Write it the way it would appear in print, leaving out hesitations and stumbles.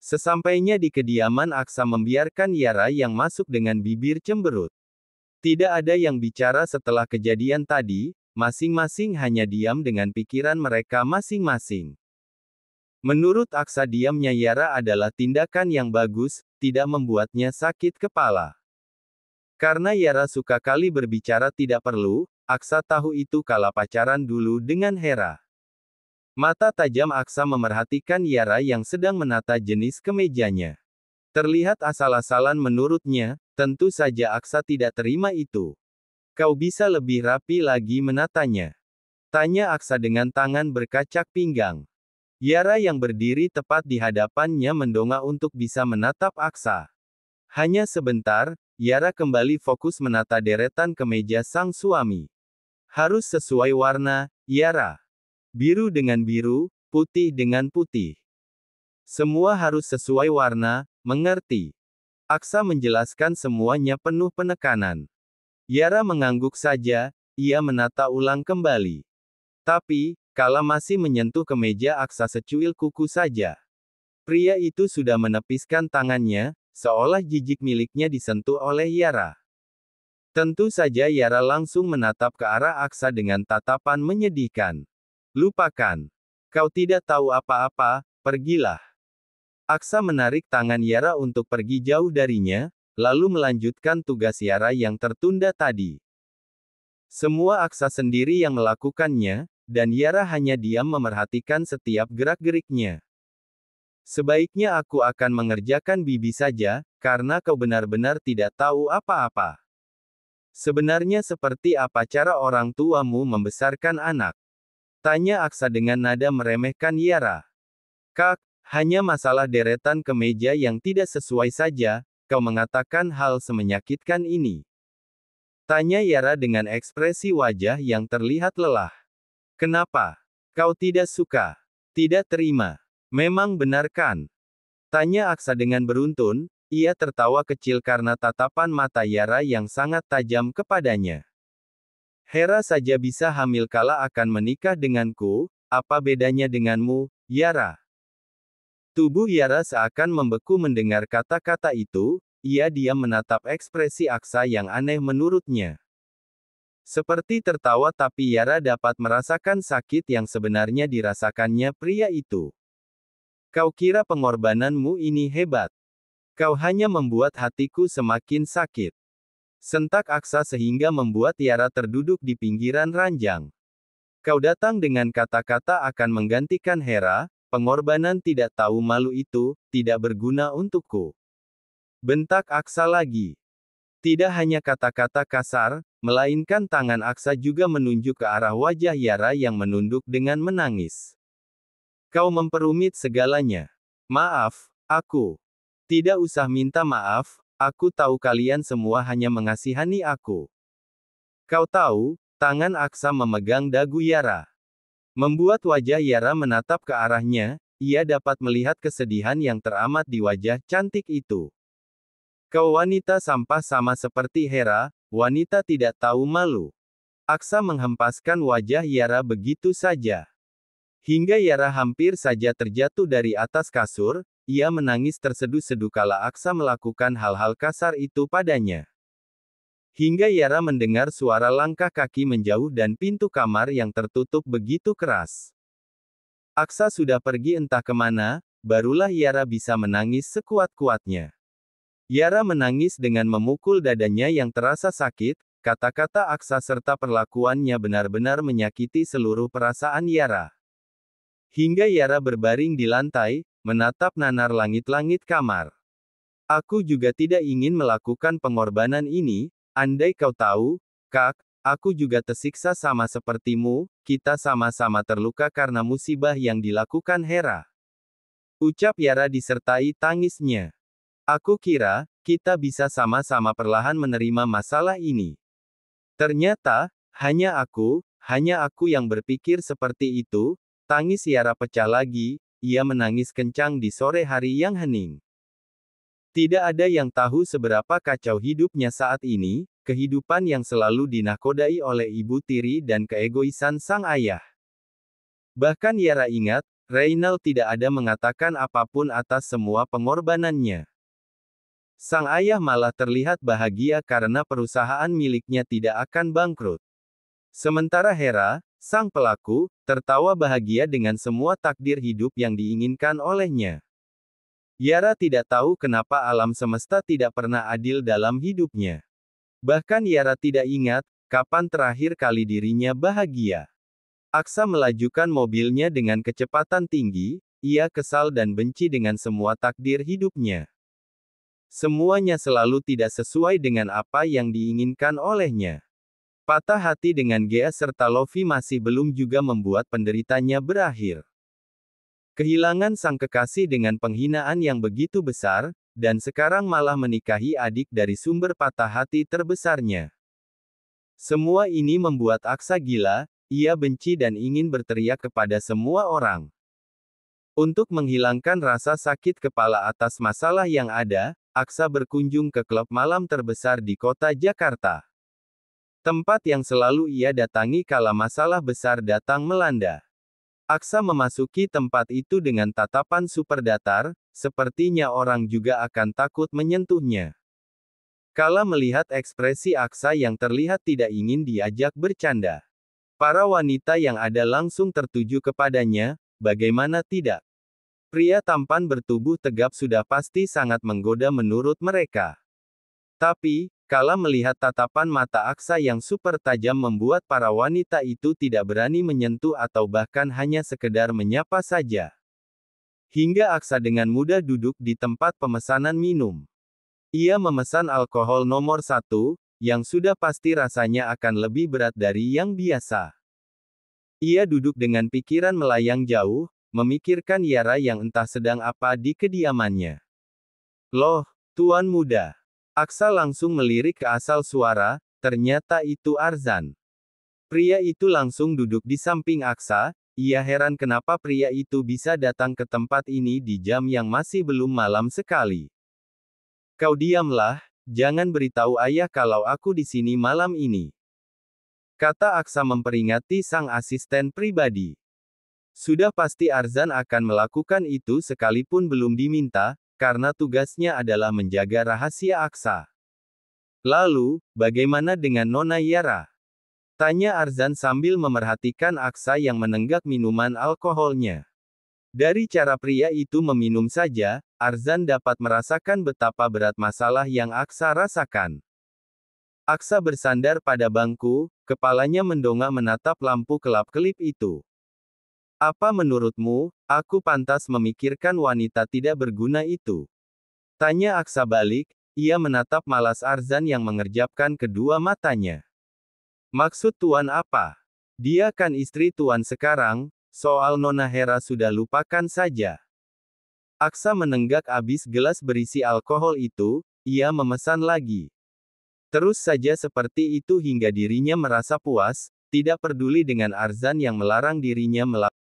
Sesampainya di kediaman, Aksa membiarkan Yara yang masuk dengan bibir cemberut. Tidak ada yang bicara setelah kejadian tadi, masing-masing hanya diam dengan pikiran mereka masing-masing. Menurut Aksa, diamnya Yara adalah tindakan yang bagus, tidak membuatnya sakit kepala. Karena Yara suka kali berbicara tidak perlu, Aksa tahu itu kala pacaran dulu dengan Hera. Mata tajam Aksa memerhatikan Yara yang sedang menata jenis kemejanya. Terlihat asal-asalan menurutnya, tentu saja Aksa tidak terima itu. Kau bisa lebih rapi lagi menatanya? Tanya Aksa dengan tangan berkacak pinggang. Yara yang berdiri tepat di hadapannya mendongak untuk bisa menatap Aksa. Hanya sebentar, Yara kembali fokus menata deretan kemeja sang suami. Harus sesuai warna, Yara. Biru dengan biru, putih dengan putih. Semua harus sesuai warna, mengerti? Aksa menjelaskan semuanya penuh penekanan. Yara mengangguk saja, ia menata ulang kembali. Tapi, kala masih menyentuh kemeja, Aksa secuil kuku saja. Pria itu sudah menepiskan tangannya, seolah jijik miliknya disentuh oleh Yara. Tentu saja Yara langsung menatap ke arah Aksa dengan tatapan menyedihkan. Lupakan. Kau tidak tahu apa-apa, pergilah. Aksa menarik tangan Yara untuk pergi jauh darinya, lalu melanjutkan tugas Yara yang tertunda tadi. Semua Aksa sendiri yang melakukannya, dan Yara hanya diam memerhatikan setiap gerak-geriknya. Sebaiknya aku akan mengerjakan bibi saja, karena kau benar-benar tidak tahu apa-apa. Sebenarnya seperti apa cara orang tuamu membesarkan anak? Tanya Aksa dengan nada meremehkan Yara. Kak, hanya masalah deretan kemeja yang tidak sesuai saja, kau mengatakan hal semenyakitkan ini. Tanya Yara dengan ekspresi wajah yang terlihat lelah. Kenapa? Kau tidak suka? Tidak terima? Memang benar kan? Tanya Aksa dengan beruntun, ia tertawa kecil karena tatapan mata Yara yang sangat tajam kepadanya. Hera saja bisa hamil kala akan menikah denganku, apa bedanya denganmu, Yara? Tubuh Yara seakan membeku mendengar kata-kata itu, ia diam menatap ekspresi Aksa yang aneh menurutnya. Seperti tertawa, tapi Yara dapat merasakan sakit yang sebenarnya dirasakannya pria itu. Kau kira pengorbananmu ini hebat? Kau hanya membuat hatiku semakin sakit. Sentak Aksa sehingga membuat Yara terduduk di pinggiran ranjang. Kau datang dengan kata-kata akan menggantikan Hera, pengorbanan tidak tahu malu itu, tidak berguna untukku. Bentak Aksa lagi. Tidak hanya kata-kata kasar, melainkan tangan Aksa juga menunjuk ke arah wajah Yara yang menunduk dengan menangis. Kau memperumit segalanya. Maaf, aku. Tidak usah minta maaf, aku tahu kalian semua hanya mengasihani aku. Kau tahu, tangan Aksa memegang dagu Yara. Membuat wajah Yara menatap ke arahnya, ia dapat melihat kesedihan yang teramat di wajah cantik itu. Kau wanita sampah sama seperti Hera, wanita tidak tahu malu. Aksa menghempaskan wajah Yara begitu saja. Hingga Yara hampir saja terjatuh dari atas kasur, ia menangis terseduh-seduh kala Aksa melakukan hal-hal kasar itu padanya. Hingga Yara mendengar suara langkah kaki menjauh dan pintu kamar yang tertutup begitu keras. Aksa sudah pergi entah kemana, barulah Yara bisa menangis sekuat-kuatnya. Yara menangis dengan memukul dadanya yang terasa sakit, kata-kata Aksa serta perlakuannya benar-benar menyakiti seluruh perasaan Yara. Hingga Yara berbaring di lantai, menatap nanar langit-langit kamar. Aku juga tidak ingin melakukan pengorbanan ini, andai kau tahu, Kak, aku juga tersiksa sama sepertimu, kita sama-sama terluka karena musibah yang dilakukan Hera. Ucap Yara disertai tangisnya. Aku kira, kita bisa sama-sama perlahan menerima masalah ini. Ternyata, hanya aku yang berpikir seperti itu. Tangis Yara pecah lagi, ia menangis kencang di sore hari yang hening. Tidak ada yang tahu seberapa kacau hidupnya saat ini, kehidupan yang selalu dinahkodai oleh ibu tiri dan keegoisan sang ayah. Bahkan Yara ingat, Reynald tidak ada mengatakan apapun atas semua pengorbanannya. Sang ayah malah terlihat bahagia karena perusahaan miliknya tidak akan bangkrut. Sementara Hera, sang pelaku, tertawa bahagia dengan semua takdir hidup yang diinginkan olehnya. Yara tidak tahu kenapa alam semesta tidak pernah adil dalam hidupnya. Bahkan Yara tidak ingat, kapan terakhir kali dirinya bahagia. Aksa melajukan mobilnya dengan kecepatan tinggi, ia kesal dan benci dengan semua takdir hidupnya. Semuanya selalu tidak sesuai dengan apa yang diinginkan olehnya. Patah hati dengan Gea serta Lofi masih belum juga membuat penderitanya berakhir. Kehilangan sang kekasih dengan penghinaan yang begitu besar, dan sekarang malah menikahi adik dari sumber patah hati terbesarnya. Semua ini membuat Aksa gila. Ia benci dan ingin berteriak kepada semua orang. Untuk menghilangkan rasa sakit kepala atas masalah yang ada, Aksa berkunjung ke klub malam terbesar di kota Jakarta. Tempat yang selalu ia datangi kala masalah besar datang melanda. Aksa memasuki tempat itu dengan tatapan super datar, sepertinya orang juga akan takut menyentuhnya. Kala melihat ekspresi Aksa yang terlihat tidak ingin diajak bercanda. Para wanita yang ada langsung tertuju kepadanya, bagaimana tidak? Pria tampan bertubuh tegap sudah pasti sangat menggoda menurut mereka. Tapi, kala melihat tatapan mata Aksa yang super tajam membuat para wanita itu tidak berani menyentuh atau bahkan hanya sekedar menyapa saja. Hingga Aksa dengan mudah duduk di tempat pemesanan minum. Ia memesan alkohol nomor 1, yang sudah pasti rasanya akan lebih berat dari yang biasa. Ia duduk dengan pikiran melayang jauh, memikirkan Yara yang entah sedang apa di kediamannya. Loh, tuan muda. Aksa langsung melirik ke asal suara, ternyata itu Arzan. Pria itu langsung duduk di samping Aksa, ia heran kenapa pria itu bisa datang ke tempat ini di jam yang masih belum malam sekali. Kau diamlah. Jangan beritahu ayah kalau aku di sini malam ini. Kata Aksa memperingati sang asisten pribadi. Sudah pasti Arzan akan melakukan itu sekalipun belum diminta, karena tugasnya adalah menjaga rahasia Aksa. Lalu, bagaimana dengan Nona Yara? Tanya Arzan sambil memerhatikan Aksa yang menenggak minuman alkoholnya. Dari cara pria itu meminum saja, Arzan dapat merasakan betapa berat masalah yang Aksa rasakan. Aksa bersandar pada bangku, kepalanya mendongak menatap lampu kelap-kelip itu. Apa menurutmu, aku pantas memikirkan wanita tidak berguna itu? Tanya Aksa balik, ia menatap malas Arzan yang mengerjapkan kedua matanya. Maksud tuan apa? Dia kan istri tuan sekarang. Soal Nona Hera sudah lupakan saja. Aksa menenggak habis gelas berisi alkohol itu, ia memesan lagi. Terus saja seperti itu hingga dirinya merasa puas, tidak peduli dengan Arzan yang melarang dirinya melakukan